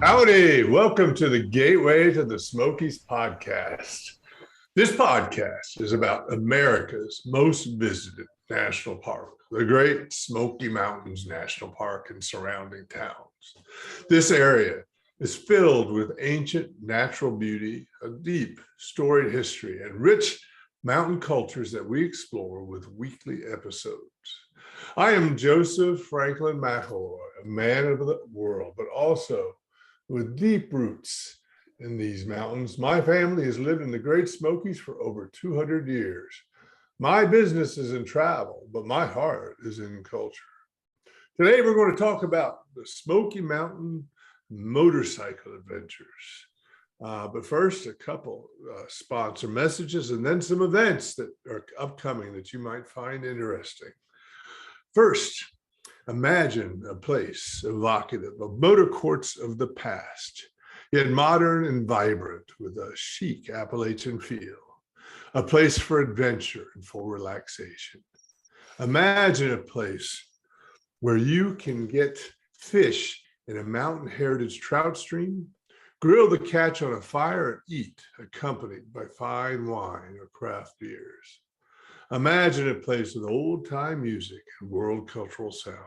Howdy, welcome to the Gateway to the Smokies podcast. This podcast is about America's most visited national park, the Great Smoky Mountains National Park and surrounding towns. This area is filled with ancient natural beauty, a deep storied history, and rich mountain cultures that we explore with weekly episodes. I am Joseph Franklin McElroy, a man of the world, but also with deep roots in these mountains. My family has lived in the Great Smokies for over 200 years. My business is in travel, but my heart is in culture. Today, we're going to talk about the Smoky Mountain motorcycle adventures. But first, a couple sponsor messages and then some events that are upcoming that you might find interesting. First, imagine a place evocative of motor courts of the past, yet modern and vibrant with a chic Appalachian feel, a place for adventure and for relaxation. Imagine a place where you can get fish in a mountain heritage trout stream, grill the catch on a fire, and eat accompanied by fine wine or craft beers. Imagine a place with old-time music and world cultural sounds.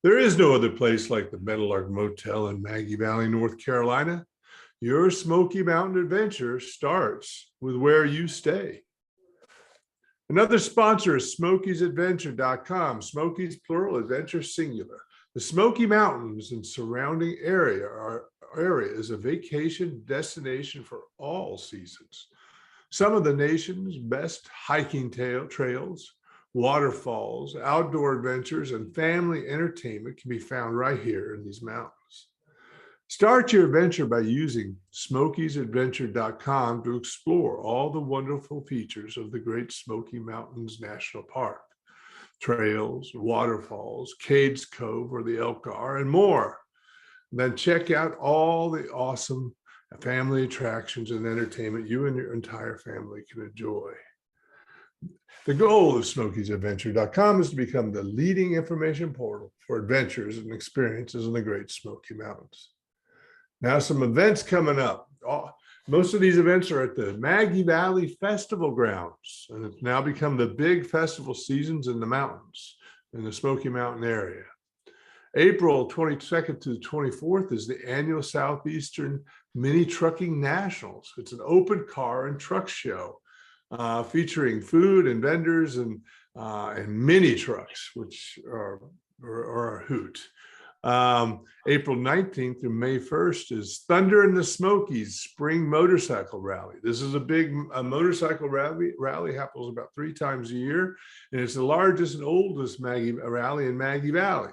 There is no other place like the Meadowlark Motel in Maggie Valley, North Carolina. Your Smoky Mountain adventure starts with where you stay. Another sponsor is SmokiesAdventure.com. Smokies plural, adventure singular. The Smoky Mountains and surrounding area is a vacation destination for all seasons. Some of the nation's best hiking trails, waterfalls, outdoor adventures, and family entertainment can be found right here in these mountains. Start your adventure by using SmokiesAdventure.com to explore all the wonderful features of the Great Smoky Mountains National Park, trails, waterfalls, Cades Cove or the Elkar, and more. Then check out all the awesome family attractions and entertainment you and your entire family can enjoy. The goal of SmokiesAdventure.com is to become the leading information portal for adventures and experiences in the Great Smoky Mountains. Now, some events coming up. Most of these events are at the Maggie Valley Festival grounds, and it's now become the big festival seasons in the mountains, in the Smoky Mountain area. April 22nd to the 24th is the annual Southeastern Mini Trucking Nationals. It's an open car and truck show featuring food and vendors and mini trucks, which are a hoot. April 19th through May 1st is Thunder in the Smokies Spring Motorcycle Rally. This is a big motorcycle rally, happens about 3 times a year, and it's the largest and oldest rally in Maggie Valley.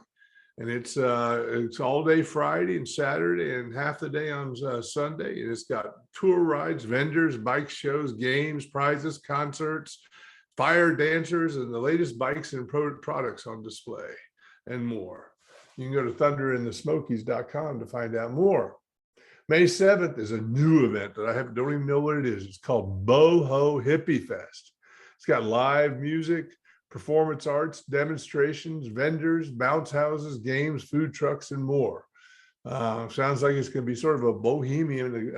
And it's all day Friday and Saturday and half the day on Sunday. And it's got tour rides, vendors, bike shows, games, prizes, concerts, fire dancers, and the latest bikes and products on display and more. You can go to thunderinthesmokies.com to find out more. May 7th is a new event that I don't even know what it is. It's called Boho Hippie Fest. It's got live music, performance arts, demonstrations, vendors, bounce houses, games, food trucks, and more. Sounds like it's going to be sort of a bohemian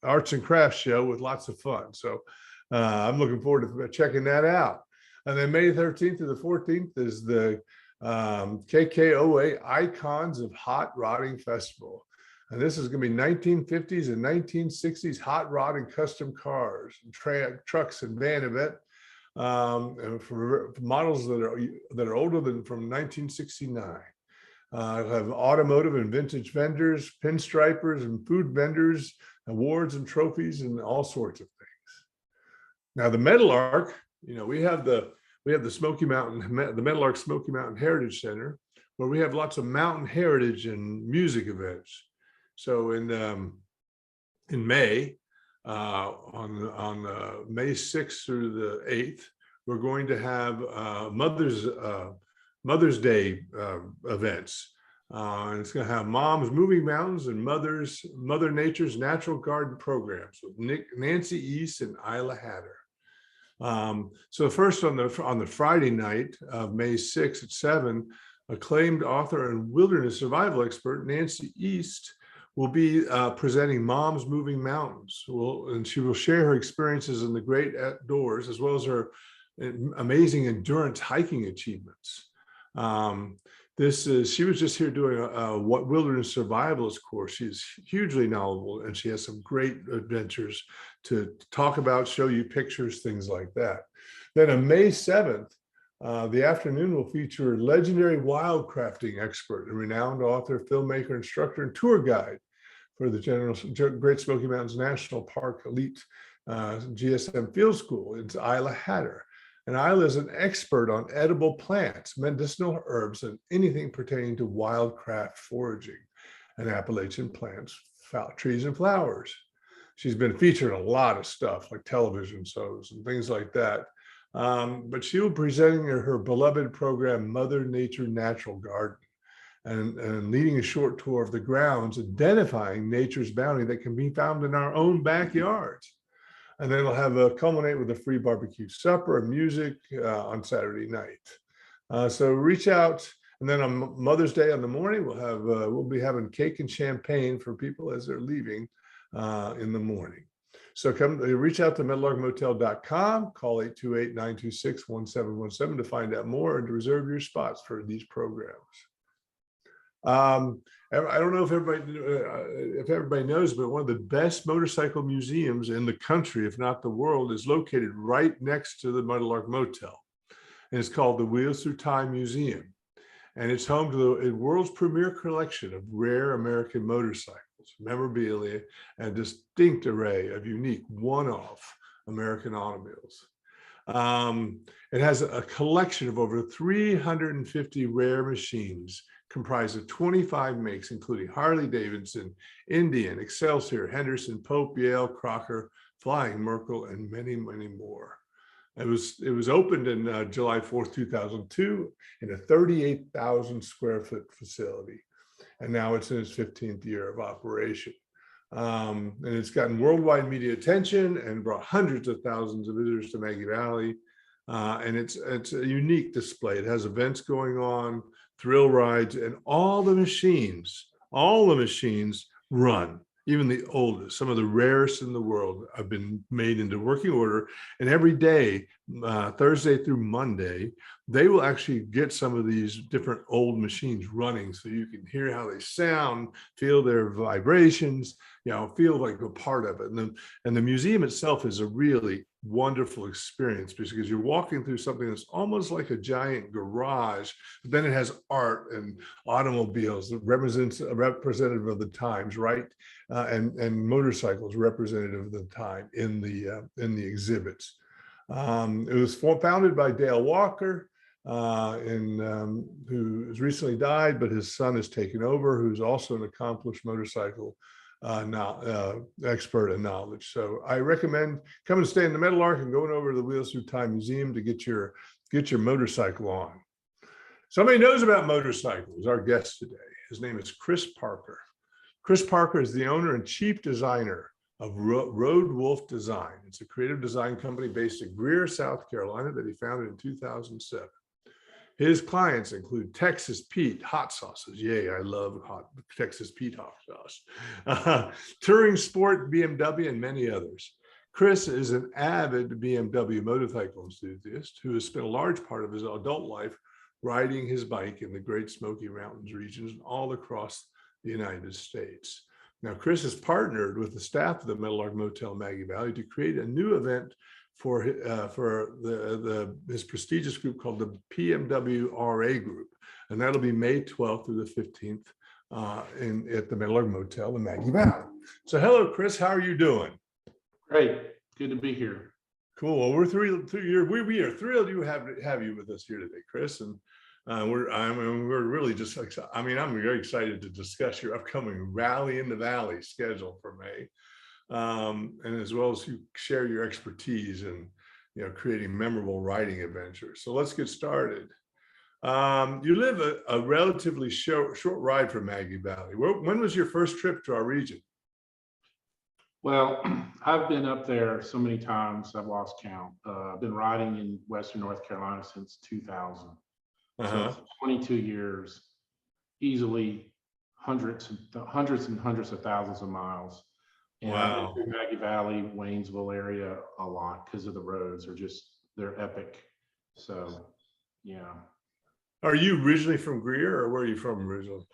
arts and crafts show with lots of fun. So I'm looking forward to checking that out. And then May 13th to the 14th is the KKOA Icons of Hot Rodding Festival. And this is going to be 1950s and 1960s hot rod and custom cars, and trucks and van event. And for models that are older than from 1969. I'll have automotive and vintage vendors, pinstripers and food vendors, awards and trophies, and all sorts of things. Now the Meadowlark, we have the Smoky Mountain, the Meadowlark Smoky Mountain Heritage Center, where we have lots of mountain heritage and music events. So in May, on May 6th through the 8th, we're going to have Mother's Day events. And it's going to have Moms Moving Mountains and Mother Nature's Natural Garden programs with Nancy East and Isla Hatter. So first on the Friday night of May 6th at 7, acclaimed author and wilderness survival expert Nancy East will be presenting Moms Moving Mountains. And she will share her experiences in the great outdoors, as well as her amazing endurance hiking achievements. She was just here doing a wilderness survivalist course. She's hugely knowledgeable, and she has some great adventures to talk about, show you pictures, things like that. Then on May 7th, the afternoon will feature legendary wildcrafting expert and renowned author, filmmaker, instructor, and tour guide for the Great Smoky Mountains National Park Elite GSM Field School. It's Isla Hatter. And Isla is an expert on edible plants, medicinal herbs, and anything pertaining to wildcraft foraging and Appalachian plants, trees, and flowers. She's been featured in a lot of stuff like television shows and things like that. But she will be presenting her beloved program, Mother Nature Natural Garden, and leading a short tour of the grounds, identifying nature's bounty that can be found in our own backyards. And then it'll have culminate with a free barbecue supper and music on Saturday night. So reach out, and then on Mother's Day on the morning, we'll be having cake and champagne for people as they're leaving in the morning. So reach out to meadowlarkmotel.com, call 828-926-1717 to find out more and to reserve your spots for these programs. I don't know if everybody knows, but one of the best motorcycle museums in the country, if not the world, is located right next to the Meadowlark Motel. And it's called the Wheels Through Time Museum. And it's home to the world's premier collection of rare American motorcycles, memorabilia, and a distinct array of unique one-off American automobiles. It has a collection of over 350 rare machines comprised of 25 makes, including Harley Davidson, Indian, Excelsior, Henderson, Pope, Yale, Crocker, Flying, Merkel, and many, many more. It was opened in July 4th, 2002 in a 38,000 square foot facility. And now it's in its 15th year of operation. And it's gotten worldwide media attention and brought hundreds of thousands of visitors to Maggie Valley. And it's a unique display. It has events going on, thrill rides, and all the machines run. Even the oldest, some of the rarest in the world, have been made into working order. And every day, Thursday through Monday, they will actually get some of these different old machines running, so you can hear how they sound, feel their vibrations, feel like a part of it. And the museum itself is a really wonderful experience, because you're walking through something that's almost like a giant garage, but then it has art and automobiles that representative of the times, right? And motorcycles representative of the time in the exhibits. It was founded by Dale Walker, who has recently died, but his son has taken over, who's also an accomplished motorcycle expert and knowledge. So I recommend coming to stay in the Meadowlark and going over to the Wheels Through Time Museum to get your motorcycle on. Somebody knows about motorcycles, our guest today. His name is Chris Parker. Chris Parker is the owner and chief designer of Road Wolf Design. It's a creative design company based in Greer, South Carolina, that he founded in 2007. His clients include Texas Pete hot sauces. Yay, I love hot Texas Pete hot sauce. Touring Sport BMW, and many others. Chris is an avid BMW motorcycle enthusiast who has spent a large part of his adult life riding his bike in the Great Smoky Mountains regions and all across the United States. Now, Chris has partnered with the staff of the Meadowlark Motel Maggie Valley to create a new event for his prestigious group called the BMW RA Group, and that'll be May 12th through the 15th at the Meadowlark Motel in Maggie Valley. So, hello, Chris. How are you doing? Great. Good to be here. Cool. Well, we are thrilled to have you with us here today, Chris, and we're really just excited. I'm very excited to discuss your upcoming Rally in the Valley schedule for May. And as well as you share your expertise in creating memorable riding adventures. So let's get started. You live a relatively short ride from Maggie Valley. When was your first trip to our region? Well, I've been up there so many times I've lost count. I've been riding in Western North Carolina since 2000. So it's 22 years, easily hundreds and hundreds of thousands of miles. And I've been Wow. through Maggie Valley, Waynesville area a lot because of the roads they're epic. So, yeah. Are you originally from Greer, or where are you from originally?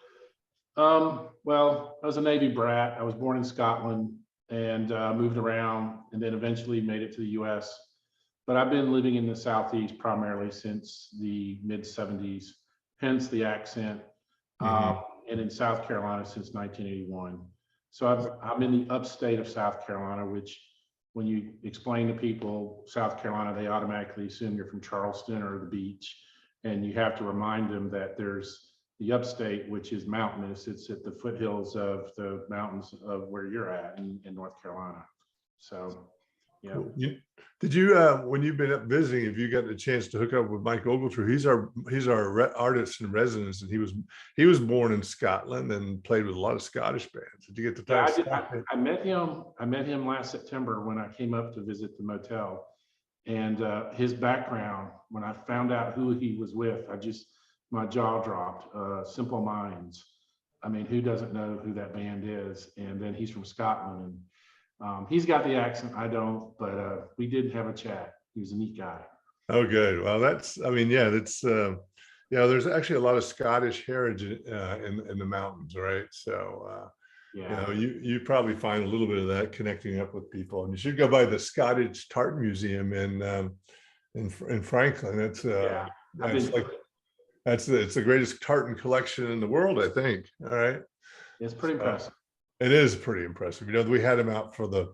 Well, I was a Navy brat. I was born in Scotland and moved around and then eventually made it to the US. But I've been living in the Southeast primarily since the mid 70s, hence the accent, and in South Carolina since 1981. So I'm in the upstate of South Carolina, which when you explain to people South Carolina, they automatically assume you're from Charleston or the beach. And you have to remind them that there's the upstate, which is mountainous. It's at the foothills of the mountains of where you're at in North Carolina. So, yeah. Cool. Did you, when you've been up visiting, have you gotten a chance to hook up with Mike Ogletree? He's our artist in residence, and he was born in Scotland and played with a lot of Scottish bands. Did you get to I met him last September when I came up to visit the motel, and his background, when I found out who he was with, my jaw dropped. Simple Minds. I mean, who doesn't know who that band is? And then he's from Scotland, and he's got the accent. I don't, but we did have a chat. He was a neat guy. Oh, good. Well, that's there's actually a lot of Scottish heritage in the mountains, right? So Yeah. you probably find a little bit of that connecting up with people. And you should go by the Scottish Tartan Museum in Franklin. It's the greatest tartan collection in the world, I think. All right. It's pretty impressive. It is pretty impressive. We had him out for the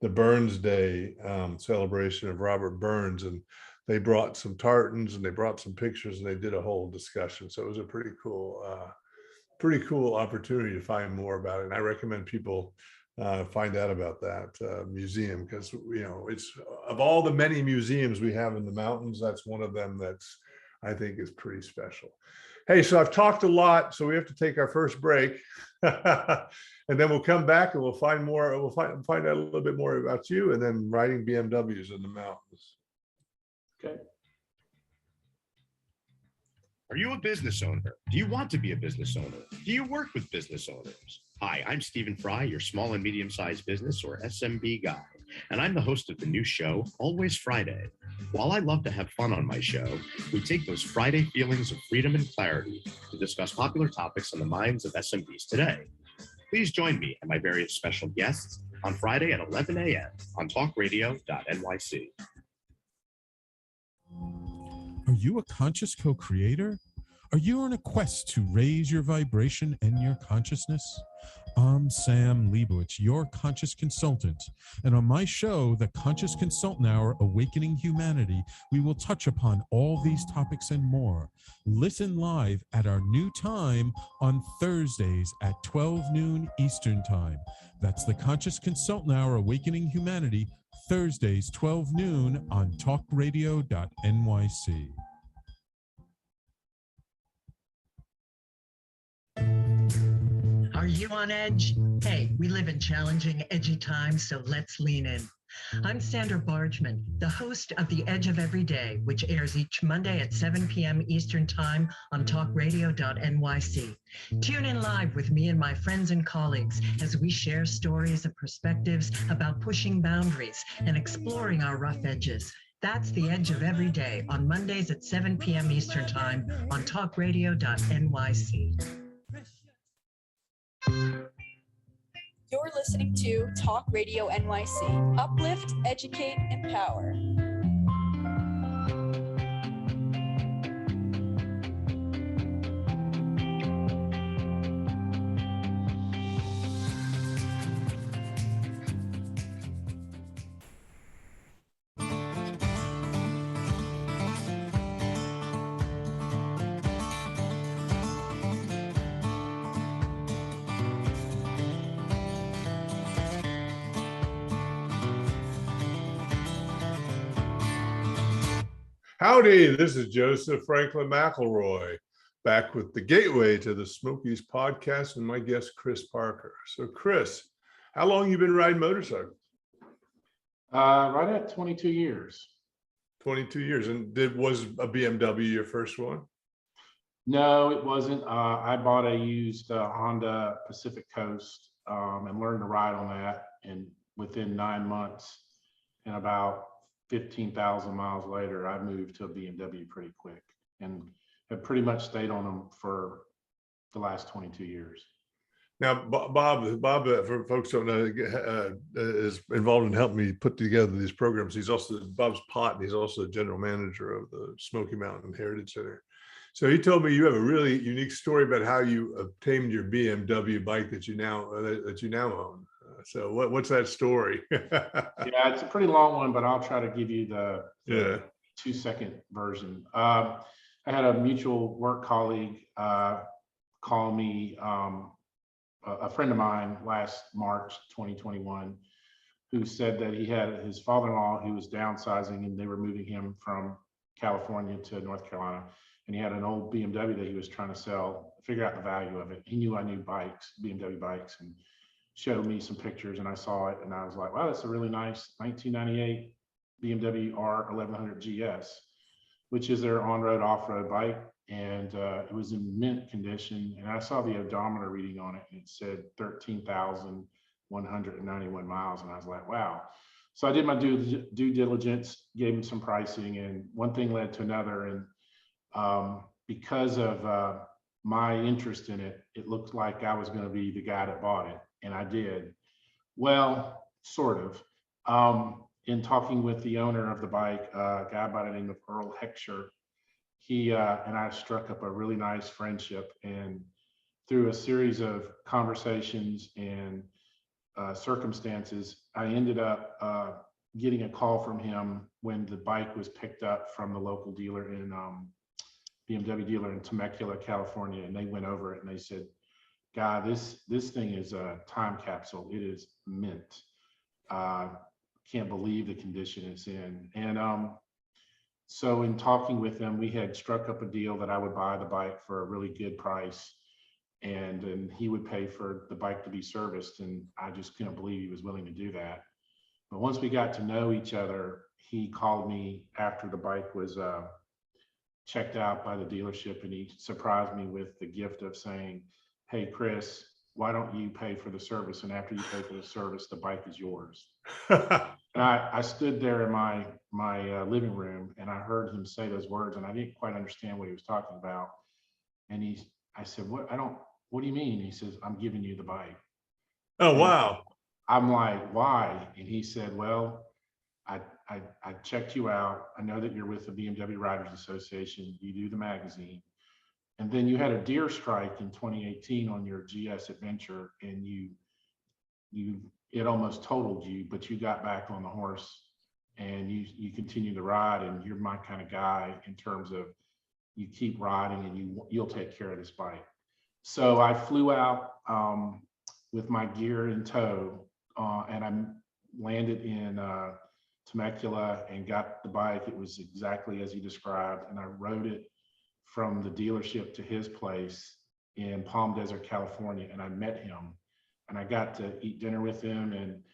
Burns Day celebration of Robert Burns, and they brought some tartans and they brought some pictures and they did a whole discussion. So it was a pretty cool opportunity to find more about it. And I recommend people find out about that museum, because it's, of all the many museums we have in the mountains, that's one of them that's, I think, is pretty special. Hey, so I've talked a lot, so we have to take our first break. And then we'll come back and we'll find more. We'll find out a little bit more about you, and then riding BMWs in the mountains. Okay. Are you a business owner? Do you want to be a business owner? Do you work with business owners? Hi, I'm Stephen Fry, your small and medium-sized business, or SMB guy, and I'm the host of the new show, Always Friday. While I love to have fun on my show, we take those Friday feelings of freedom and clarity to discuss popular topics on the minds of SMBs today. Please join me and my various special guests on Friday at 11 a.m. on talkradio.nyc. Are you a conscious co-creator? Are you on a quest to raise your vibration and your consciousness? I'm Sam Leibowitz, your conscious consultant. And on my show, The Conscious Consultant Hour, Awakening Humanity, we will touch upon all these topics and more. Listen live at our new time on Thursdays at 12 noon Eastern Time. That's The Conscious Consultant Hour, Awakening Humanity, Thursdays, 12 noon on talkradio.nyc. Are you on edge? Hey, we live in challenging, edgy times, so let's lean in. I'm Sandra Bargman, the host of The Edge of Every Day, which airs each Monday at 7 p.m. Eastern Time on talkradio.nyc. Tune in live with me and my friends and colleagues as we share stories and perspectives about pushing boundaries and exploring our rough edges. That's The Edge of Every Day on Mondays at 7 p.m. Eastern Time on talkradio.nyc. You're listening to Talk Radio NYC. Uplift, educate, empower. Howdy, this is Joseph Franklin McElroy, back with the Gateway to the Smokies podcast and my guest, Chris Parker. So Chris, how long you been riding motorcycles? Right at 22 years. 22 years. And was a BMW your first one? No, it wasn't. I bought a used Honda Pacific Coast and learned to ride on that. And within 9 months and about 15,000 miles later, I moved to a BMW pretty quick and have pretty much stayed on them for the last 22 years. Now, Bob, for folks who don't know, is involved in helping me put together these programs. He's also Bob's Pot, and he's also the general manager of the Smoky Mountain Heritage Center. So he told me you have a really unique story about how you obtained your BMW bike that you now own. So what's that story? Yeah, it's a pretty long one, but I'll try to give you the Yeah. 2-second version. I had a mutual work colleague call me, a friend of mine last March 2021, who said that he had his father-in-law who was downsizing and they were moving him from California to North Carolina. And he had an old BMW that he was trying to sell, figure out the value of it. He knew I knew bikes, BMW bikes, and showed me some pictures, and I saw it and I was like, wow, that's a really nice 1998 BMW R1100 GS, which is their on-road off-road bike. And it was in mint condition. And I saw the odometer reading on it and it said 13,191 miles. And I was like, wow. So I did my due diligence, gave him some pricing, and one thing led to another. And because of my interest in it, it looked like I was going to be the guy that bought it. And I did. Well, sort of. In talking with the owner of the bike, a guy by the name of Earl Heckscher, he and I struck up a really nice friendship. And through a series of conversations and circumstances, I ended up getting a call from him when the bike was picked up from the local dealer in BMW dealer in Temecula, California. And they went over it and they said, God, this thing is a time capsule. It is mint. Can't believe the condition it's in. And so in talking with them, we had struck up a deal that I would buy the bike for a really good price, and he would pay for the bike to be serviced. And I just couldn't believe he was willing to do that. But once we got to know each other, he called me after the bike was checked out by the dealership, and he surprised me with the gift of saying, hey, Chris, why don't you pay for the service? And after you pay for the service, the bike is yours. And I stood there in my living room and I heard him say those words, and I didn't quite understand what he was talking about. And I said, what do you mean? He says, I'm giving you the bike. Oh, wow. I'm like, why? And he said, well, I checked you out. I know that you're with the BMW Riders Association. You do the magazine. And then you had a deer strike in 2018 on your GS Adventure, and it almost totaled you, but you got back on the horse and you continue to ride, and you're my kind of guy in terms of you keep riding and you'll take care of this bike. So I flew out with my gear in tow, and I landed in Temecula and got the bike. It was exactly as he described, and I rode it from the dealership to his place in Palm Desert, California, and I met him. And I got to eat dinner with him and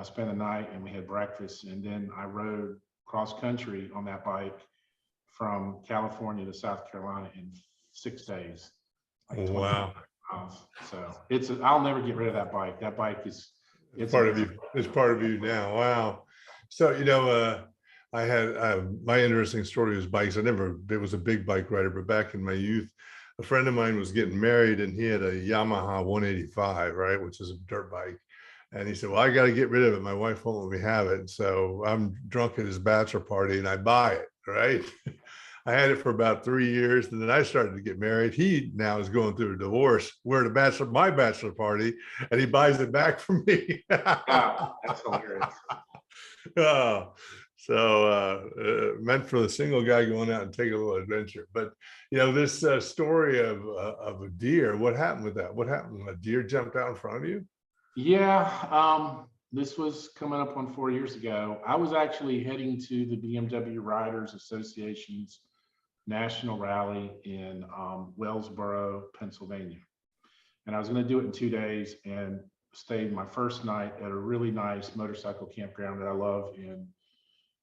spend the night, and we had breakfast. And then I rode cross country on that bike from California to South Carolina in 6 days. Like Wow. miles. So I'll never get rid of that bike. That bike it's Part of you. It's part of you now. Wow. So, I had my interesting story was bikes. It was a big bike rider, but back in my youth, a friend of mine was getting married and he had a Yamaha 185, right, which is a dirt bike. And he said, well, I got to get rid of it. My wife won't let me have it. So I'm drunk at his bachelor party and I buy it, right? I had it for about 3 years, and then I started to get married. He now is going through a divorce. We're at my bachelor party, and he buys it back from me. Wow, that's hilarious. Oh, so meant for the single guy going out and taking a little adventure. But this story of a deer. What happened with that? What happened? A deer jumped out in front of you? Yeah, this was coming up on 4 years ago. I was actually heading to the BMW Riders Association's national rally in Wellsboro, Pennsylvania. And I was going to do it in 2 days and stayed my first night at a really nice motorcycle campground that I love in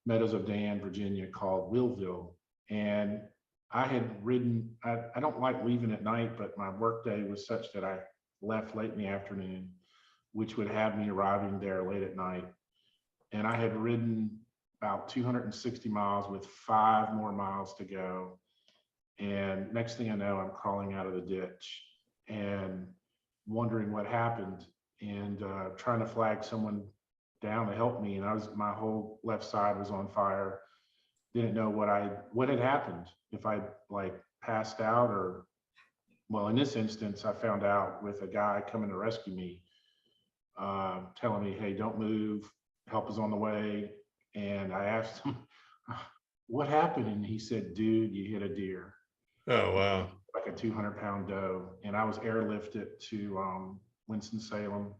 Meadows of Dan, Virginia, called Willville. And I had ridden, I don't like leaving at night, but my workday was such that I left late in the afternoon, which would have me arriving there late at night. And I had ridden about 260 miles with 5 more miles to go. And next thing I know, I'm crawling out of the ditch and wondering what happened, and trying to flag someone down to help me. And my whole left side was on fire. Didn't know what had happened, if I like passed out, or, well, in this instance, I found out with a guy coming to rescue me, telling me, hey, don't move, help is on the way. And I asked him, what happened? And he said, dude, you hit a deer. Oh, wow. Like a 200-pound doe. And I was airlifted to Winston-Salem.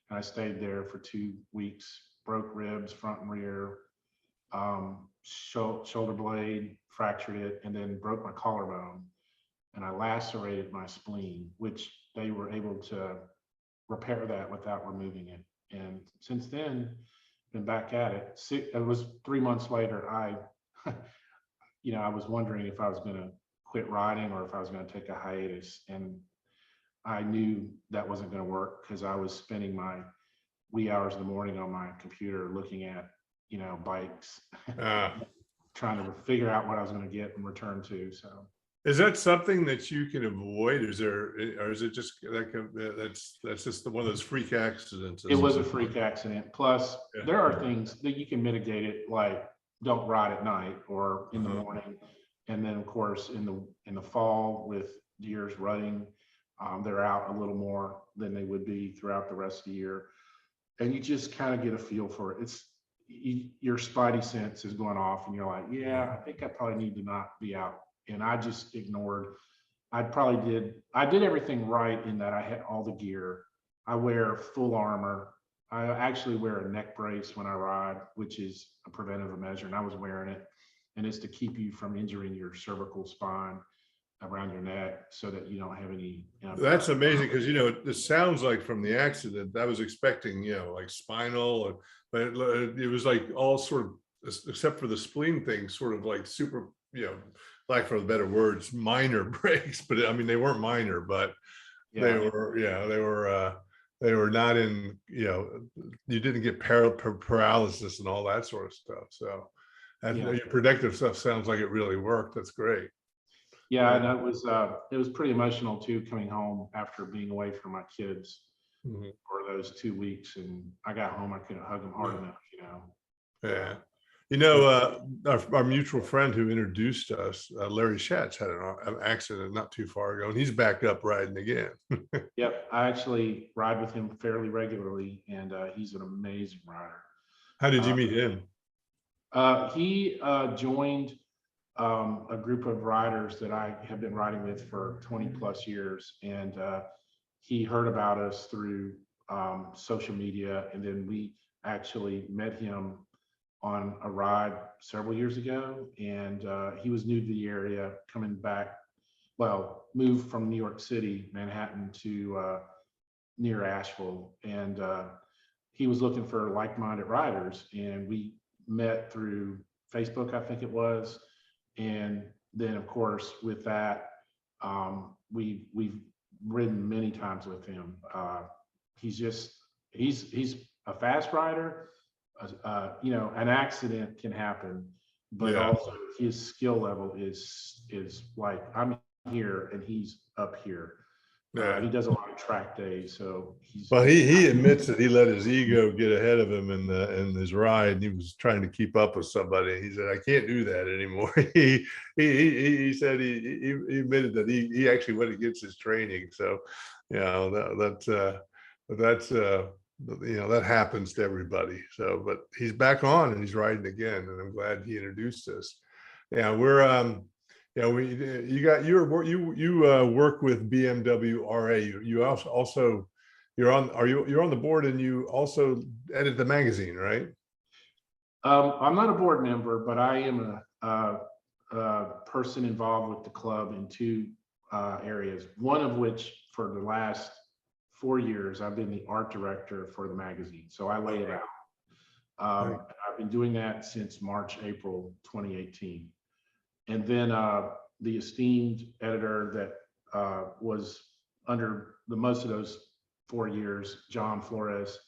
And I stayed there for 2 weeks, broke ribs, front and rear, shoulder blade, fractured it, and then broke my collarbone. And I lacerated my spleen, which they were able to repair that without removing it. And since then, been back at it. It was 3 months later, I was wondering if I was going to quit riding or if I was going to take a hiatus. And I knew that wasn't going to work, because I was spending my wee hours in the morning on my computer looking at, bikes, trying to figure out what I was going to get and return to. So, is that something that you can avoid? Or is it just like that's just one of those freak accidents? it was a freak accident. Plus, Yeah. there are things that you can mitigate it, like don't ride at night or in the morning. And then, of course, in the fall, with deers rutting, they're out a little more than they would be throughout the rest of the year. And you just kind of get a feel for it. Your spidey sense is going off, and you're like, yeah, I think I probably need to not be out. And I just ignored. I did everything right in that I had all the gear. I wear full armor. I actually wear a neck brace when I ride, which is a preventative measure, and I was wearing it. And it's to keep you from injuring your cervical spine around your neck, so that you don't have any. That's amazing, because it sounds like from the accident, I was expecting like spinal, but it was like all sort of, except for the spleen thing, sort of like super, like, for the better words, minor breaks. But I mean, they weren't minor, but they were not in, you didn't get paralysis and all that sort of stuff. So your protective stuff sounds like it really worked. That's great. Yeah, and it was pretty emotional too, coming home after being away from my kids for those 2 weeks. And I got home, I couldn't hug them hard enough, Yeah. Our mutual friend who introduced us, Larry Schatz, had an accident not too far ago, and he's back up riding again. Yep, I actually ride with him fairly regularly, and he's an amazing rider. How did you meet him? He joined a group of riders that I have been riding with for 20 plus years. And he heard about us through social media. And then we actually met him on a ride several years ago. And he was new to the area, coming back, moved from New York City, Manhattan, to near Asheville. And he was looking for like-minded riders. And we met through Facebook, I think it was. And then, of course, with that, we've ridden many times with him. He's a fast rider. An accident can happen, but also his skill level is like, I'm here and he's up here. He does a lot of track days, so he admits that he let his ego get ahead of him in his ride, and he was trying to keep up with somebody. He said, I can't do that anymore. He said he admitted that he actually went against his training. So that happens to everybody. So, but he's back on and he's riding again, and I'm glad he introduced us. Yeah, we're you work with BMW RA. You also you're on the board, and you also edit the magazine, right? I'm not a board member, but I am a person involved with the club in 2 areas. One of which, for the last 4 years, I've been the art director for the magazine. So I lay it out. I've been doing that since March, April 2018. And then the esteemed editor that was under the most of those 4 years, John Flores,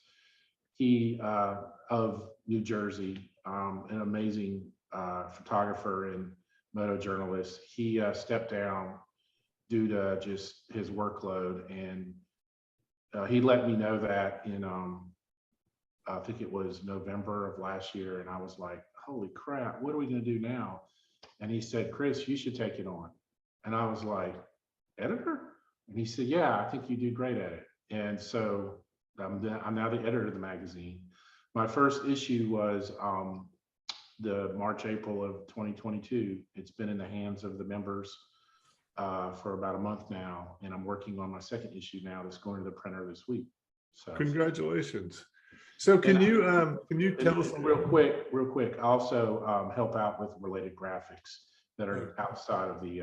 he of New Jersey, an amazing photographer and photojournalist. He stepped down due to just his workload, and he let me know that in I think it was November of last year, and I was like, holy crap, what are we going to do now? And he said, Chris, you should take it on. And I was like, editor? And he said, yeah, I think you do great at it. And so I'm now the editor of the magazine. My first issue was the March, April of 2022. It's been in the hands of the members for about a month now, and I'm working on my second issue now that's going to the printer this week. So Congratulations. So can you tell us real quick, I also help out with related graphics that are outside of the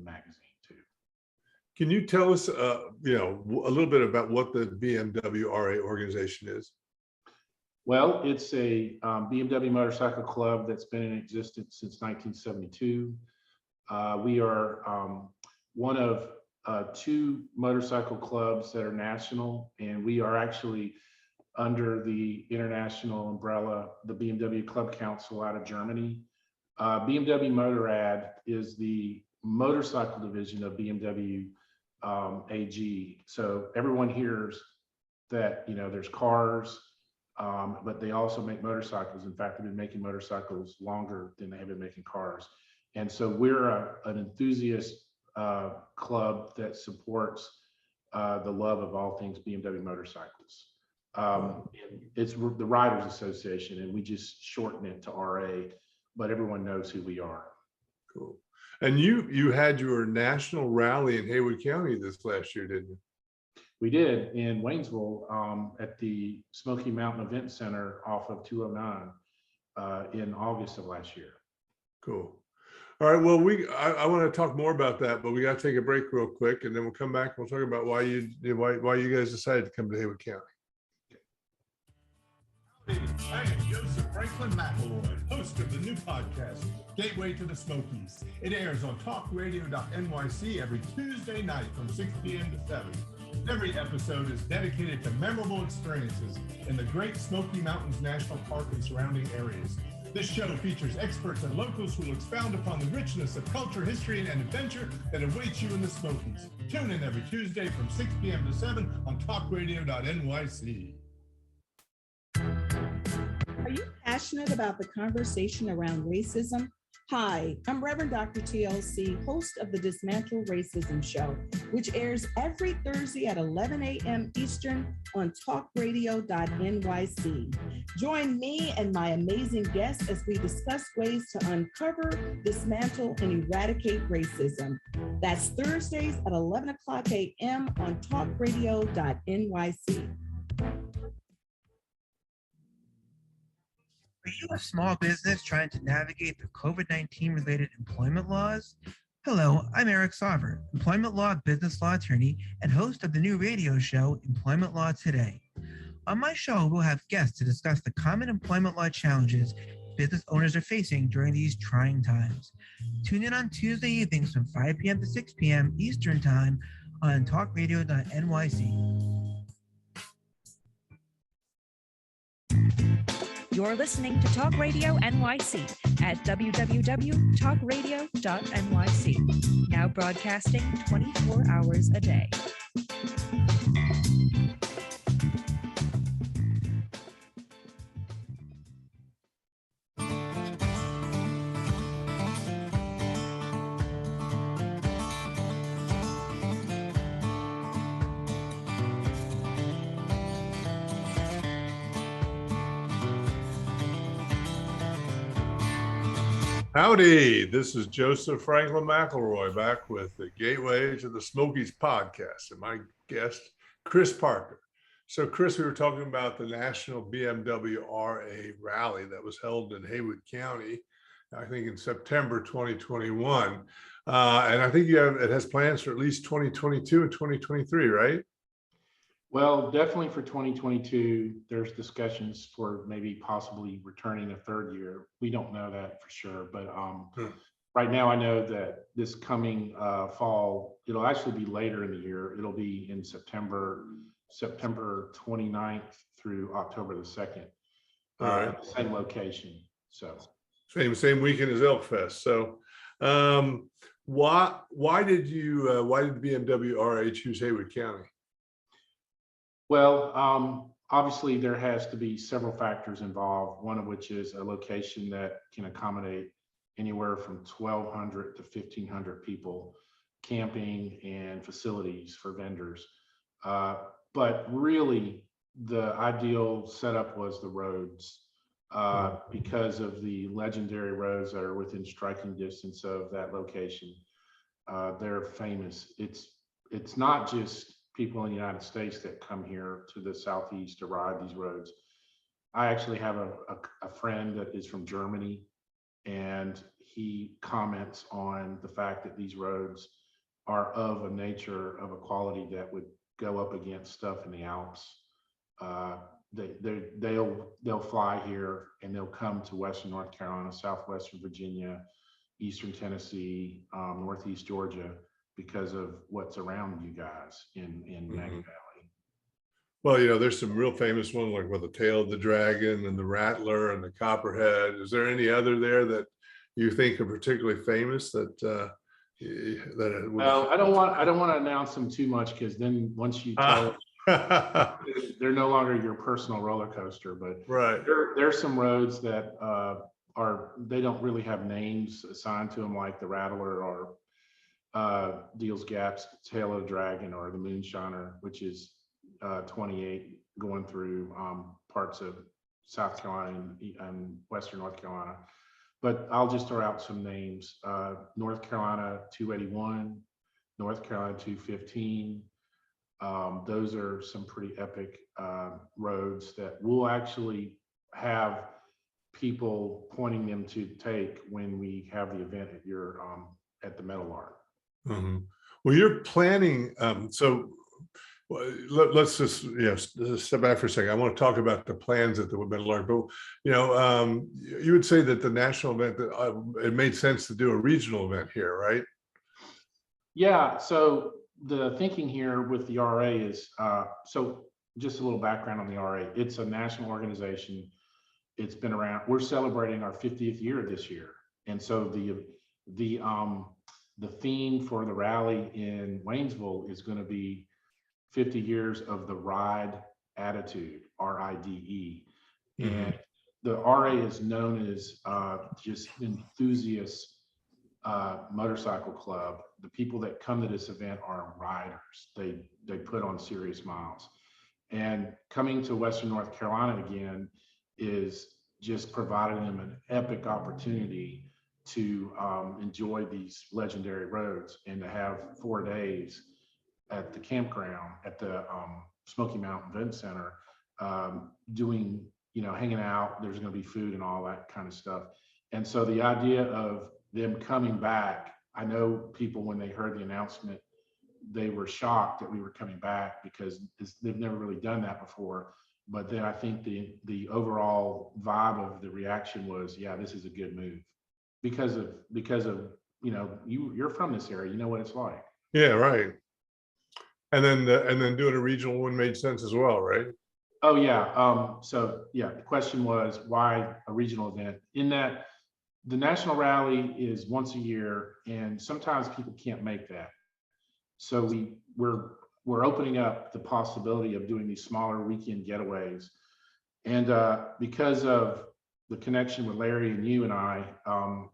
magazine too. Can you tell us a little bit about what the BMW RA organization is? Well, it's a BMW motorcycle club that's been in existence since 1972. We are one of 2 motorcycle clubs that are national, and we are actually under the international umbrella, the BMW Club Council out of Germany. BMW Motorrad is the motorcycle division of BMW AG. So everyone hears that, there's cars, but they also make motorcycles. In fact, they've been making motorcycles longer than they have been making cars. And so we're an enthusiast club that supports the love of all things BMW motorcycles. It's the Riders Association, and we just shorten it to RA, but everyone knows who we are. Cool. And you had your national rally in Haywood County this last year, didn't you? We did in Waynesville at the Smoky Mountain Event Center off of 209 in August of last year. Cool. All right. Well, I want to talk more about that, but we got to take a break real quick, and then we'll come back and we'll talk about why you guys decided to come to Haywood County. I am Joseph Franklin McElroy, host of the new podcast, Gateway to the Smokies. It airs on talkradio.nyc every Tuesday night from 6 p.m. to 7. Every episode is dedicated to memorable experiences in the Great Smoky Mountains National Park and surrounding areas. This show features experts and locals who will expound upon the richness of culture, history, and adventure that awaits you in the Smokies. Tune in every Tuesday from 6 p.m. to 7 on talkradio.nyc. Are you passionate about the conversation around racism? Hi, I'm Reverend Dr. TLC, host of the Dismantle Racism Show, which airs every Thursday at 11 a.m. Eastern on talkradio.nyc. Join me and my amazing guests as we discuss ways to uncover, dismantle, and eradicate racism. That's Thursdays at 11 o'clock a.m. on talkradio.nyc. Are you a small business trying to navigate the COVID-19 related employment laws? Hello, I'm Eric Sauver, employment law, business law attorney, and host of the new radio show, Employment Law Today. On my show, we'll have guests to discuss the common employment law challenges business owners are facing during these trying times. Tune in on Tuesday evenings from 5 p.m. to 6 p.m. Eastern Time on talkradio.nyc. You're listening to Talk Radio NYC at www.talkradio.nyc, now broadcasting 24 hours a day. Howdy, this is Joseph Franklin McElroy back with the Gateway to the Smokies podcast, and my guest, Chris Parker. So Chris, we were talking about the National BMW RA rally that was held in Haywood County, I think in September 2021. And I think it has plans for at least 2022 and 2023, right? Well, definitely for 2022, there's discussions for maybe possibly returning a third year. We don't know that for sure, but right now I know that this coming fall, it'll actually be later in the year. It'll be in September 29th through October the 2nd, All right. same location. So Same weekend as Elk Fest. So why did BMW RA choose Haywood County? well, obviously there has to be several factors involved, one of which is a location that can accommodate anywhere from 1,200 to 1,500 people, camping and facilities for vendors. But really, the ideal setup was the roads, because of the legendary roads that are within striking distance of that location. They're famous. It's not just people in the United States that come here to the Southeast to ride these roads. I actually have a friend that is from Germany, and he comments on the fact that these roads are of a nature, of a quality that would go up against stuff in the Alps. They'll fly here and they'll come to Western North Carolina, Southwestern Virginia, Eastern Tennessee, Northeast Georgia, because of what's around you guys in Maggie Valley. Well, there's some real famous ones like the Tail of the Dragon and the Rattler and the Copperhead. Is there any other there that you think are particularly famous that Well, I don't want to announce them too much, because then once you tell they're no longer your personal roller coaster. But right, there's some roads that they don't really have names assigned to them, like the Rattler or Deals Gap's Tail of the Dragon, or the Moonshiner, which is 28 going through parts of South Carolina and Western North Carolina. But I'll just throw out some names: North Carolina 281, North Carolina 215. Those are some pretty epic roads that we'll actually have people pointing them to take when we have the event at the Meadowlark. Mm-hmm. Well, you're planning. Let's just step back for a second. I want to talk about the plans at the Meadowlark, but you would say that the national event, it made sense to do a regional event here, right? Yeah. So the thinking here with the RA is, so just a little background on the RA. It's a national organization. It's been around. We're celebrating our 50th year this year, and so the theme for the rally in Waynesville is going to be 50 years of the ride attitude, RIDE. Mm-hmm. And the RA is known as just enthusiast motorcycle club. The people that come to this event are riders. They put on serious miles. And coming to Western North Carolina again is just providing them an epic opportunity to enjoy these legendary roads, and to have 4 days at the campground at the Smoky Mountain Event Center, doing, hanging out. There's going to be food and all that kind of stuff. And so the idea of them coming back, I know people, when they heard the announcement, they were shocked that we were coming back, because they've never really done that before. But then I think the overall vibe of the reaction was, yeah, this is a good move, because of you're from this area, you know what it's like. Yeah, right. And then doing a regional one made sense as well, right? Oh yeah. So yeah, the question was, why a regional event? In that the national rally is once a year, and sometimes people can't make that. So we're opening up the possibility of doing these smaller weekend getaways. And because of the connection with Larry and you and I,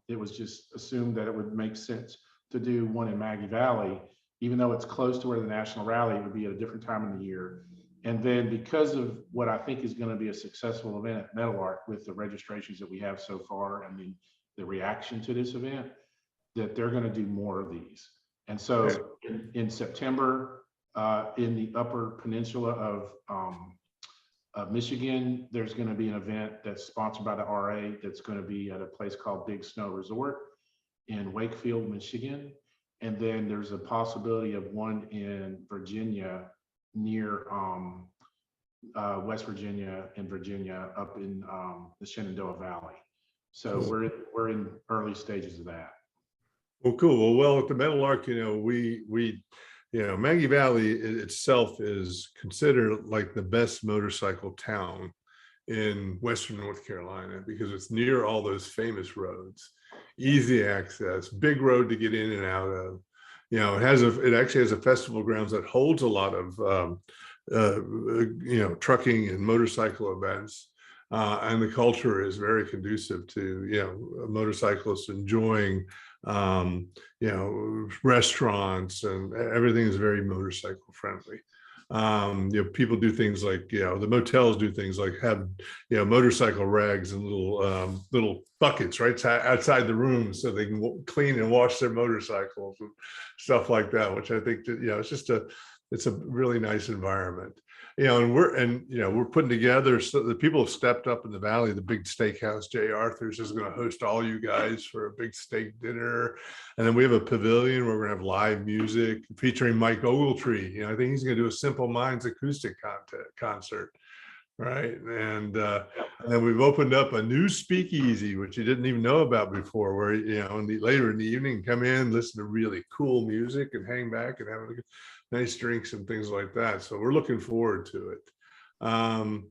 it was just assumed that it would make sense to do one in Maggie Valley, even though it's close to where the national rally, it would be at a different time in the year. And then because of what I think is going to be a successful event at Meadowlark, with the registrations that we have so far and the reaction to this event, that they're going to do more of these. And so in September, in the Upper Peninsula of Michigan, there's going to be an event that's sponsored by the RA that's going to be at a place called Big Snow Resort in Wakefield, Michigan. And then there's a possibility of one in Virginia, near West Virginia and Virginia, up in the Shenandoah Valley. So we're in early stages of that. Well, cool. Well, at the Meadowlark, Maggie Valley itself is considered like the best motorcycle town in Western North Carolina because it's near all those famous roads, easy access, big road to get in and out of. It actually has a festival grounds that holds a lot of trucking and motorcycle events. And the culture is very conducive to, motorcyclists enjoying, restaurants, and everything is very motorcycle friendly. People do things like, the motels do things like have, motorcycle rags and little buckets right outside the room so they can clean and wash their motorcycles and stuff like that, which I think that, it's a really nice environment. We're putting together, so the people have stepped up in the valley. The big steakhouse, Jay Arthur's, is going to host all you guys for a big steak dinner. And then we have a pavilion where we're going to have live music featuring Mike Ogletree. I think he's going to do a Simple Minds acoustic concert. Right. And then we've opened up a new speakeasy, which you didn't even know about before, where, later in the evening, come in, listen to really cool music and hang back and have nice drinks and things like that. So we're looking forward to it. But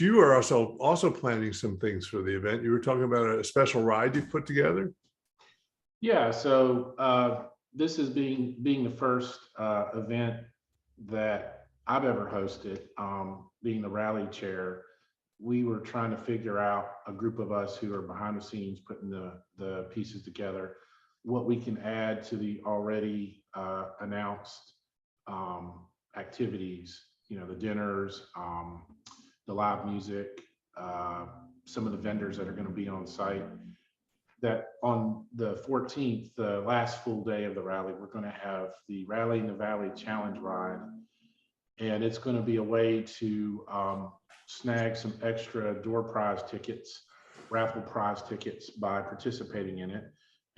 you are also planning some things for the event. You were talking about a special ride you put together. Yeah. So this is being the first event that I've ever hosted, being the rally chair. We were trying to figure out, a group of us who are behind the scenes putting the pieces together, what we can add to the already announced activities, the dinners, the live music, some of the vendors that are going to be on site. That on the 14th, the last full day of the rally, we're going to have the Rally in the Valley Challenge Ride. And it's going to be a way to snag some extra door prize tickets, raffle prize tickets, by participating in it.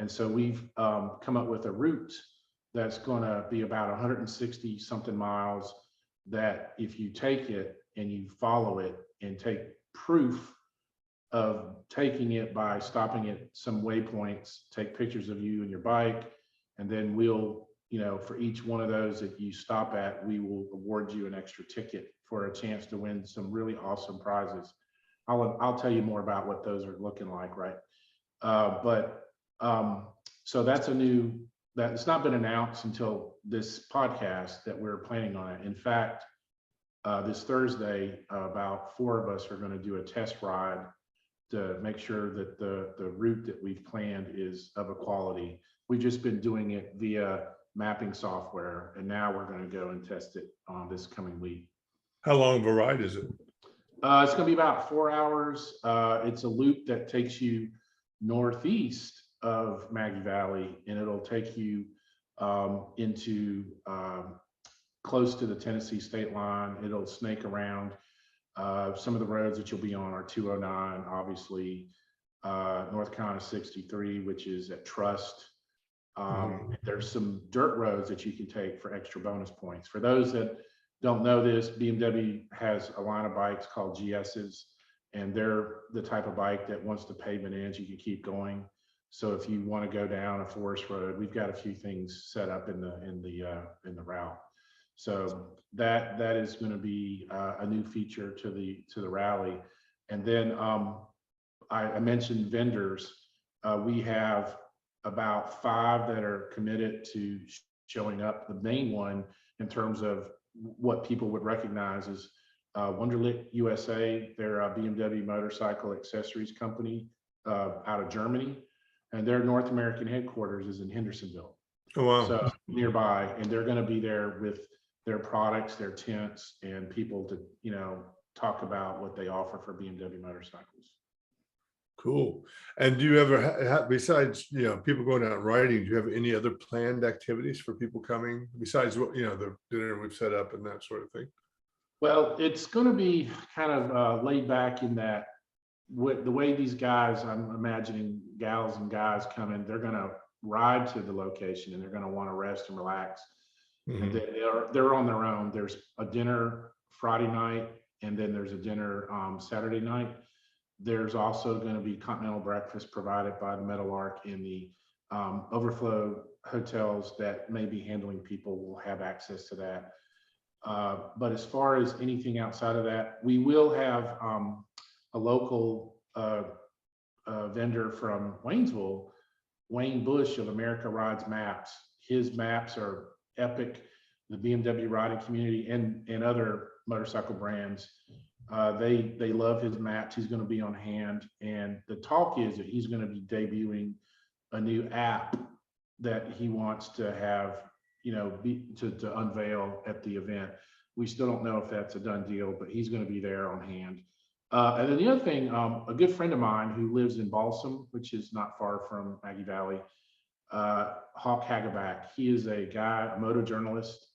And so we've come up with a route that's going to be about 160 something miles, that if you take it and you follow it and take proof of taking it by stopping at some waypoints, take pictures of you and your bike, and then we'll, for each one of those that you stop at, we will award you an extra ticket for a chance to win some really awesome prizes. I'll tell you more about what those are looking like, right? So that's it's not been announced until this podcast that we're planning on it. In fact, this Thursday, about 4 of us are going to do a test ride to make sure that the route that we've planned is of a quality. We've just been doing it via mapping software, and now we're going to go and test it this coming week. How long of a ride is it? It's going to be about 4 hours. It's a loop that takes you northeast of Maggie Valley, and it'll take you into close to the Tennessee state line. It'll snake around. Some of the roads that you'll be on are 209, obviously, North Carolina 63, which is at Trust. There's some dirt roads that you can take for extra bonus points. For those that don't know this, BMW has a line of bikes called GSs, and they're the type of bike that once the pavement ends, you can keep going. So if you want to go down a forest road, we've got a few things set up in the route. So that is going to be a new feature to the rally. And then I mentioned vendors. We have about 5 that are committed to showing up. The main one, in terms of what people would recognize, is Wunderlich USA. They're a BMW motorcycle accessories company out of Germany, and their North American headquarters is in Hendersonville. Oh, wow. So nearby, and they're going to be there with their products, their tents, and people to talk about what they offer for BMW motorcycles. Cool. And do you ever besides people going out riding, do you have any other planned activities for people coming besides what the dinner we've set up and that sort of thing? Well, it's going to be kind of laid back in that the way these guys, I'm imagining gals and guys coming, they're going to ride to the location and they're going to want to rest and relax. Mm-hmm. And they're on their own. There's a dinner Friday night, and then there's a dinner Saturday night. There's also going to be continental breakfast provided by the Meadowlark in the overflow hotels that may be handling people will have access to that. But as far as anything outside of that, we will have a local vendor from Waynesville, Wayne Bush of America Rides Maps. His maps are epic. The BMW riding community and other motorcycle brands, they love his maps. He's going to be on hand, and the talk is that he's going to be debuting a new app that he wants to have, to unveil at the event. We still don't know if that's a done deal, but he's going to be there on hand. And then the other thing, a good friend of mine who lives in Balsam, which is not far from Maggie Valley, Hawk Hageback. He is a guy, a moto journalist,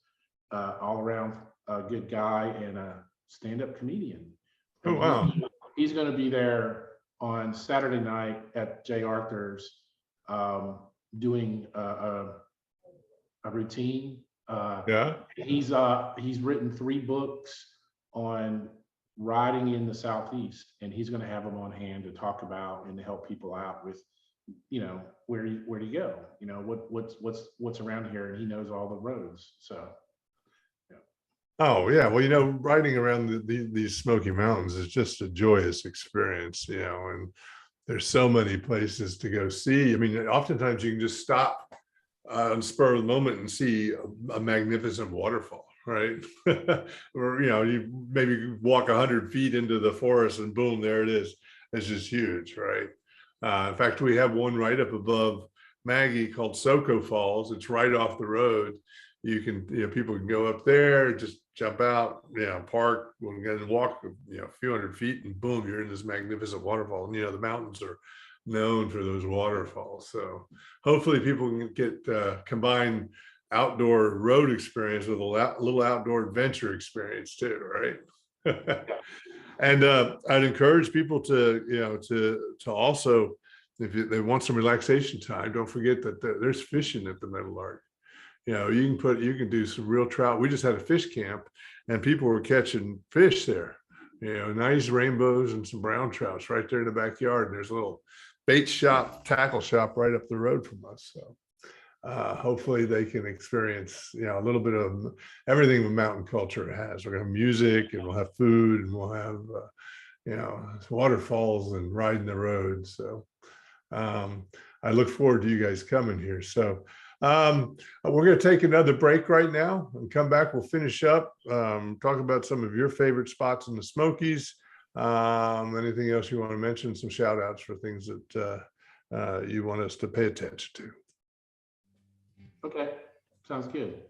all around a good guy and a stand-up comedian. Oh, wow. He's going to be there on Saturday night at Jay Arthur's, doing a routine. Yeah. He's written 3 books on riding in the Southeast, and he's going to have them on hand to talk about and to help people out with, where do you go? What's around here, and he knows all the roads. So. Oh yeah, well, riding around these Smoky Mountains is just a joyous experience, and there's so many places to go see. I mean, oftentimes you can just stop on spur of the moment and see a magnificent waterfall, right? Or you maybe walk 100 feet into the forest and boom, there it is. It's just huge, right? In fact, we have one right up above Maggie called Soco Falls. It's right off the road. You can, people can go up there, just jump out, park, and walk, a few hundred feet, and boom, you're in this magnificent waterfall. And the mountains are known for those waterfalls. So hopefully people can get combine outdoor road experience with a little outdoor adventure experience too, right? And I'd encourage people to also, if they want some relaxation time, don't forget that there's fishing at the Meadowlark. You can do some real trout. We just had a fish camp and people were catching fish there, nice rainbows and some brown trouts right there in the backyard. And there's a little bait shop, tackle shop right up the road from us. So hopefully they can experience, a little bit of everything the mountain culture has. We're going to have music, and we'll have food, and we'll have, waterfalls and riding the road. So I look forward to you guys coming here. So we're going to take another break right now and come back. We'll finish up, talk about some of your favorite spots in the Smokies. Anything else you want to mention? Some shout outs for things that you want us to pay attention to. Okay, sounds good.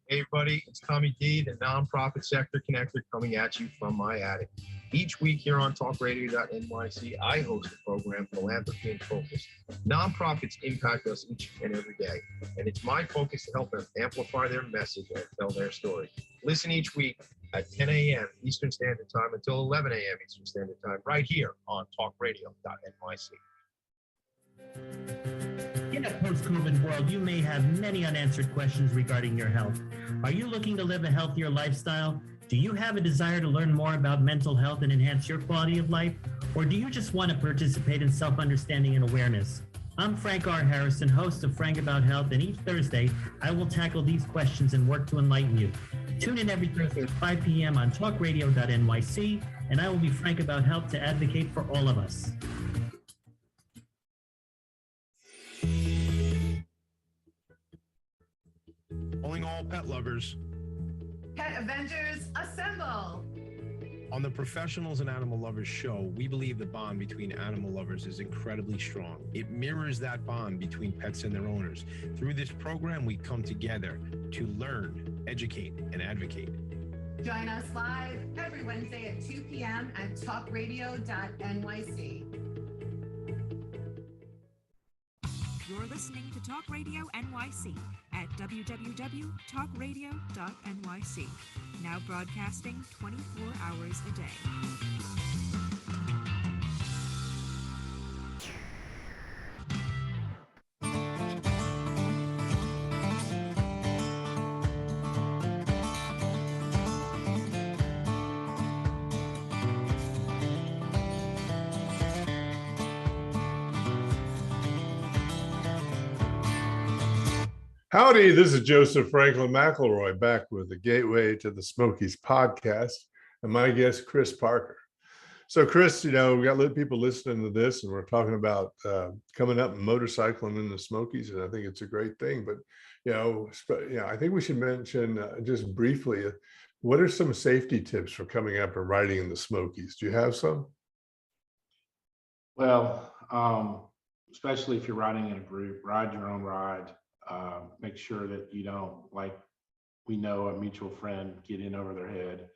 Hey everybody, it's Tommy D, the nonprofit sector connector, coming at you from my attic. Each week here on talkradio.nyc, I host a program, Philanthropy and Focus. Nonprofits impact us each and every day, and it's my focus to help them amplify their message and tell their story. Listen each week at 10 a.m. Eastern Standard Time until 11 a.m. Eastern Standard Time, right here on talkradio.nyc. In a post-COVID world, you may have many unanswered questions regarding your health. Are you looking to live a healthier lifestyle? Do you have a desire to learn more about mental health and enhance your quality of life? Or do you just want to participate in self-understanding and awareness? I'm Frank R. Harrison, host of Frank About Health, and each Thursday, I will tackle these questions and work to enlighten you. Tune in every Thursday at 5 p.m. on talkradio.nyc, and I will be frank about health to advocate for all of us. Calling all pet lovers. Pet Avengers, assemble! On the Professionals and Animal Lovers show, we believe the bond between animal lovers is incredibly strong. It mirrors that bond between pets and their owners. Through this program, we come together to learn, educate, and advocate. Join us live every Wednesday at 2 p.m. at talkradio.nyc. You're listening to Talk Radio NYC at www.talkradio.nyc. Now broadcasting 24 hours a day. Howdy, this is Joseph Franklin McElroy back with the Gateway to the Smokies podcast and my guest, Chris Parker. So Chris, we got people listening to this and we're talking about coming up and motorcycling in the Smokies, and I think it's a great thing. But, I think we should mention just briefly, what are some safety tips for coming up and riding in the Smokies? Do you have some? Well, especially if you're riding in a group, ride your own ride. Make sure that you don't, like we know a mutual friend, get in over their head.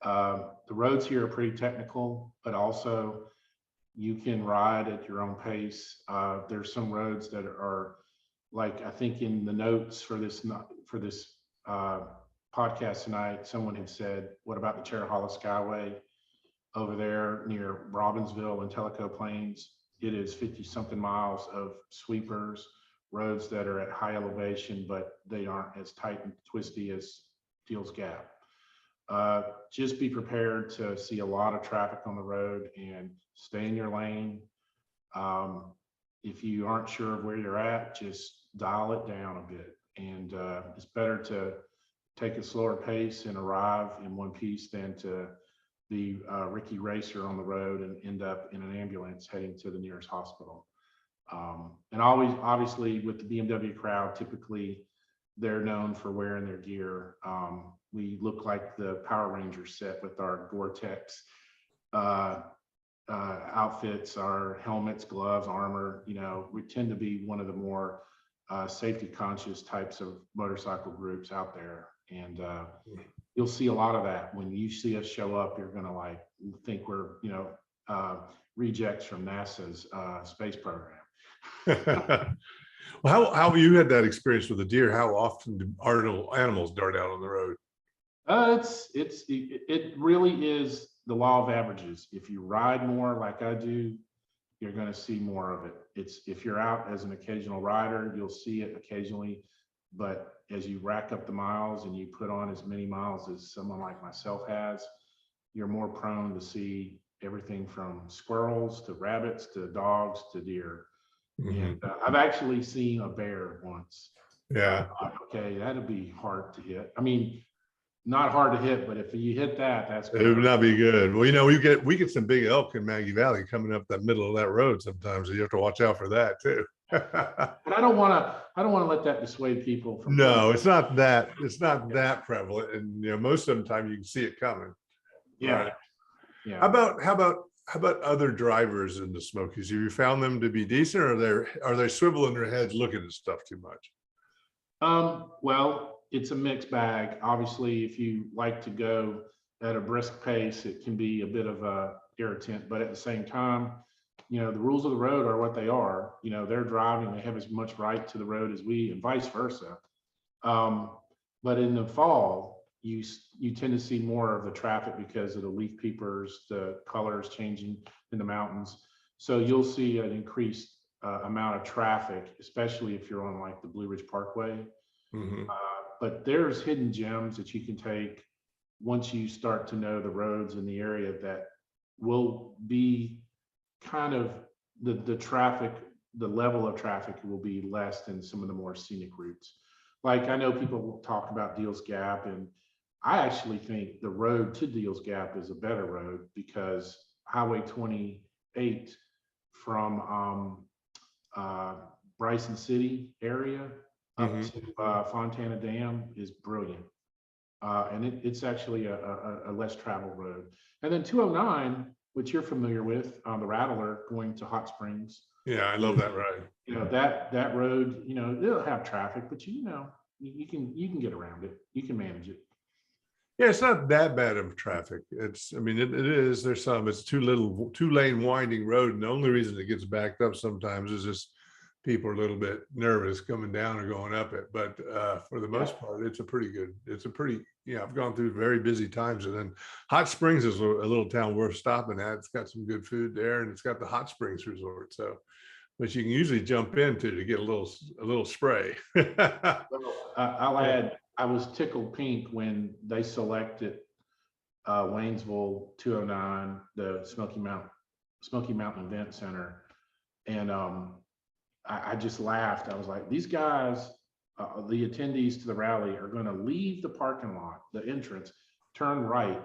The roads here are pretty technical, but also you can ride at your own pace. There's some roads that are like, I think in the notes for this podcast tonight, someone had said, what about the Cherahalla Skyway over there near Robbinsville and Tellico Plains? It is 50 something miles of sweepers, roads that are at high elevation, but they aren't as tight and twisty as Deals Gap. Just be prepared to see a lot of traffic on the road and stay in your lane. If you aren't sure of where you're at, just dial it down a bit. And it's better to take a slower pace and arrive in one piece than to be Ricky Racer on the road and end up in an ambulance heading to the nearest hospital. And always, obviously, with the BMW crowd, typically they're known for wearing their gear. We look like the Power Rangers set with our Gore-Tex outfits, our helmets, gloves, armor. We tend to be one of the more safety conscious types of motorcycle groups out there. And you'll see a lot of that. When you see us show up, you're going to think we're, rejects from NASA's space program. Well, how have you had that experience with the deer? How often do animals dart out on the road? It really is the law of averages. If you ride more like I do, you're going to see more of it. If you're out as an occasional rider, you'll see it occasionally. But as you rack up the miles and you put on as many miles as someone like myself has, you're more prone to see everything from squirrels to rabbits to dogs to deer. Mm-hmm. And I've actually seen a bear once. Yeah. Okay, that'd be hard to hit. I mean, not hard to hit, but if you hit that, that's it would not be good. Well, we get some big elk in Maggie Valley coming up that middle of that road sometimes, so you have to watch out for that too. But I don't want to let that dissuade people from. No, it's not that prevalent, and most of the time you can see it coming. Yeah. Right? Yeah. How about other drivers in the Smokies? Have you found them to be decent, or are they swiveling their heads looking at stuff too much? Well, it's a mixed bag. Obviously, if you like to go at a brisk pace, it can be a bit of a irritant, but at the same time, the rules of the road are what they are. They're driving, they have as much right to the road as we, and vice versa. But in the fall, you tend to see more of the traffic because of the leaf peepers, the colors changing in the mountains. So you'll see an increased amount of traffic, especially if you're on like the Blue Ridge Parkway. Mm-hmm. But there's hidden gems that you can take once you start to know the roads in the area that will be kind of the traffic, the level of traffic will be less than some of the more scenic routes. Like I know people talk about Deals Gap, and I actually think the road to Deals Gap is a better road because Highway 28 from Bryson City area up to Fontana Dam is brilliant. And it's actually a less traveled road. And then 209, which you're familiar with, the Rattler going to Hot Springs. Yeah, I love that ride. That road, it'll have traffic, but you can get around it. You can manage it. Yeah, it's not that bad of traffic. It is. There's it's two lane winding road, and the only reason it gets backed up sometimes is just people are a little bit nervous coming down or going up it. But for the most part, I've gone through very busy times. And then Hot Springs is a little town worth stopping at. It's got some good food there, and it's got the Hot Springs Resort. So, which you can usually jump into to get a little spray. I'll add, I was tickled pink when they selected Waynesville 209, the Smoky Mountain Event Center. And I just laughed. I was like, these guys the attendees to the rally are going to leave the parking lot, the entrance, turn right,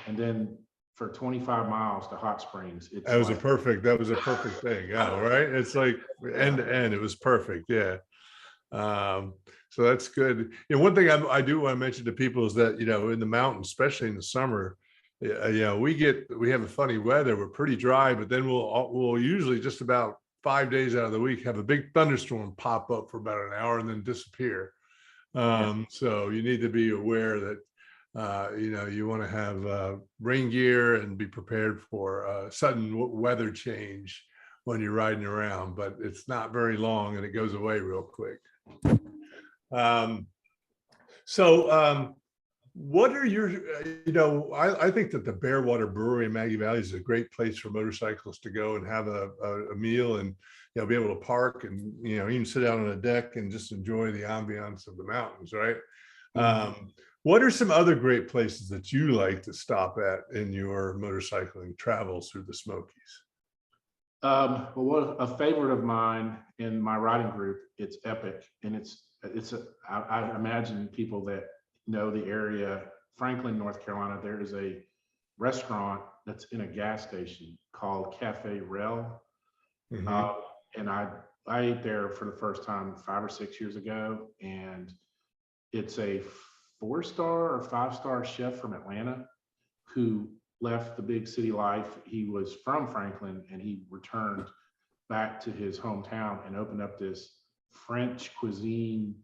and then for 25 miles to Hot Springs. That was a perfect thing. Yeah, right. It's like end to end. It was perfect. Yeah. So that's good. One thing I do want to mention to people is that, in the mountains, especially in the summer, we have a funny weather. We're pretty dry, but then we'll usually just about 5 days out of the week have a big thunderstorm pop up for about an hour and then disappear. So you need to be aware that you want to have rain gear and be prepared for sudden weather change when you're riding around, but it's not very long and it goes away real quick. What are your, I think that the Bearwater Brewery in Maggie Valley is a great place for motorcyclists to go and have a meal and, be able to park and, even sit out on a deck and just enjoy the ambiance of the mountains, right? What are some other great places that you like to stop at in your motorcycling travels through the Smokies? Well, a favorite of mine in my riding group, it's Epic, and I imagine people that know the area, Franklin, North Carolina, there is a restaurant that's in a gas station called Cafe Rel. And I ate there for the first time 5 or 6 years ago, and it's a 4-star or 5-star chef from Atlanta who left the big city life. He was from Franklin and he returned back to his hometown and opened up this French cuisine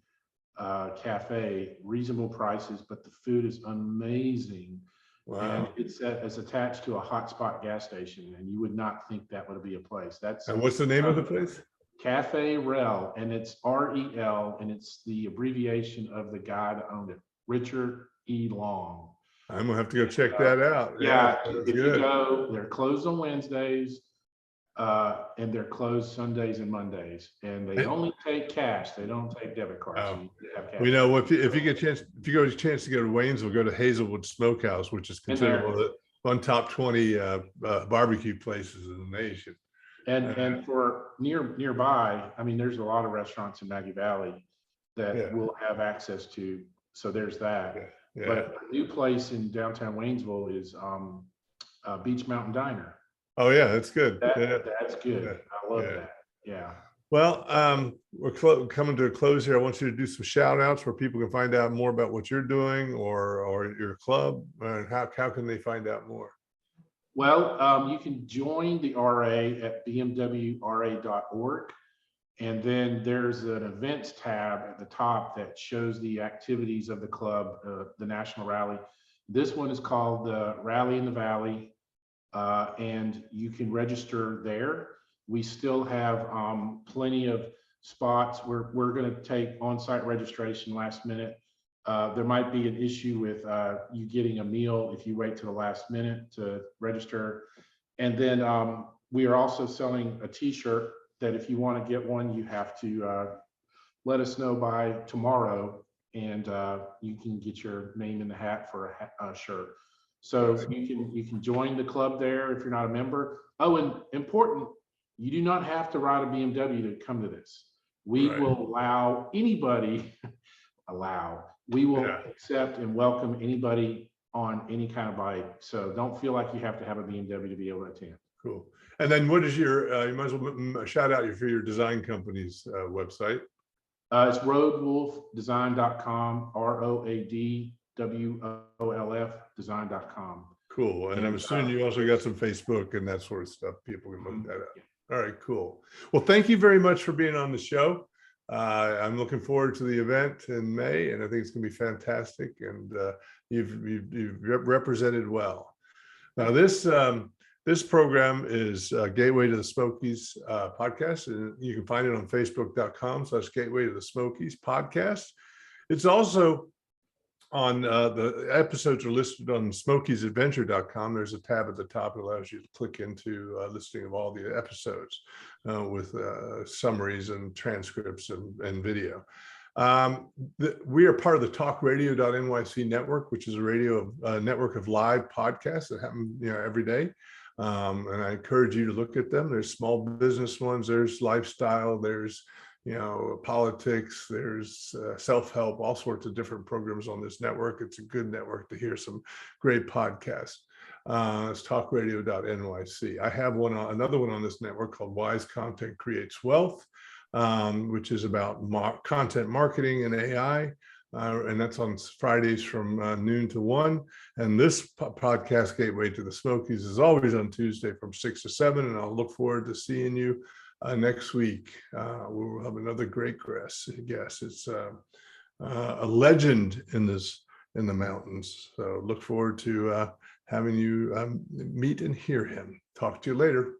cafe, reasonable prices, but the food is amazing. Wow. And it's attached to a hotspot gas station, and you would not think that would be a place. And what's the name of the place? Cafe Rel, and it's REL, and it's the abbreviation of the guy that owned it, Richard E. Long. I'm gonna have to go check that out. Yeah, if you go, they're closed on Wednesdays, and they're closed Sundays and Mondays, and they only take cash. They don't take debit cards. So you have cash. If you get a chance to go to Waynesville, go to Hazelwood Smokehouse, which is considered one of the top 20 barbecue places in the nation. And for nearby, I mean, there's a lot of restaurants in Maggie Valley that we'll have access to. So there's that. But a new place in downtown Waynesville is Beach Mountain Diner. Oh yeah, that's good. That's good. I love that. Yeah. Well, we're coming to a close here. I want you to do some shout outs where people can find out more about what you're doing or your club, and how can they find out more? Well, you can join the RA at bmwra.org. And then there's an events tab at the top that shows the activities of the club, the national rally. This one is called the Rally in the Valley, and you can register there. We still have plenty of spots. We're going to take on-site registration last minute. There might be an issue with you getting a meal if you wait to the last minute to register. And then we are also selling a t-shirt that if you want to get one, you have to let us know by tomorrow, and you can get your name in the hat for a shirt. So you can join the club there if you're not a member. Oh, and important, you do not have to ride a BMW to come to this. We will allow anybody, we will accept and welcome anybody on any kind of bike. So don't feel like you have to have a BMW to be able to attend. Cool. And then what is your, you might as well shout out for your design company's website. It's roadwolfdesign.com, ROADWOLF design.com. Cool. And I'm assuming you also got some Facebook and that sort of stuff. People can look that up. All right, cool. Well, thank you very much for being on the show. I'm looking forward to the event in May, and I think it's going to be fantastic. And you've represented well. Now, this program is Gateway to the Smokies podcast, and you can find it on facebook.com/Gateway to the Smokies podcast. It's also on the episodes are listed on smokiesadventure.com. There's a tab at the top that allows you to click into a listing of all the episodes with summaries and transcripts and video. We are part of the talkradio.nyc network, which is a network of live podcasts that happen every day. And I encourage you to look at them. There's small business ones, there's lifestyle, there's politics, there's self-help, all sorts of different programs on this network. It's a good network to hear some great podcasts. It's talkradio.nyc. I have another one on this network called Wise Content Creates Wealth, which is about content marketing and AI. And that's on Fridays from noon to 1. And this podcast, Gateway to the Smokies, is always on Tuesday from 6 to 7. And I'll look forward to seeing you next week. We'll have another great guest. It's a legend in the mountains. So look forward to having you meet and hear him. Talk to you later.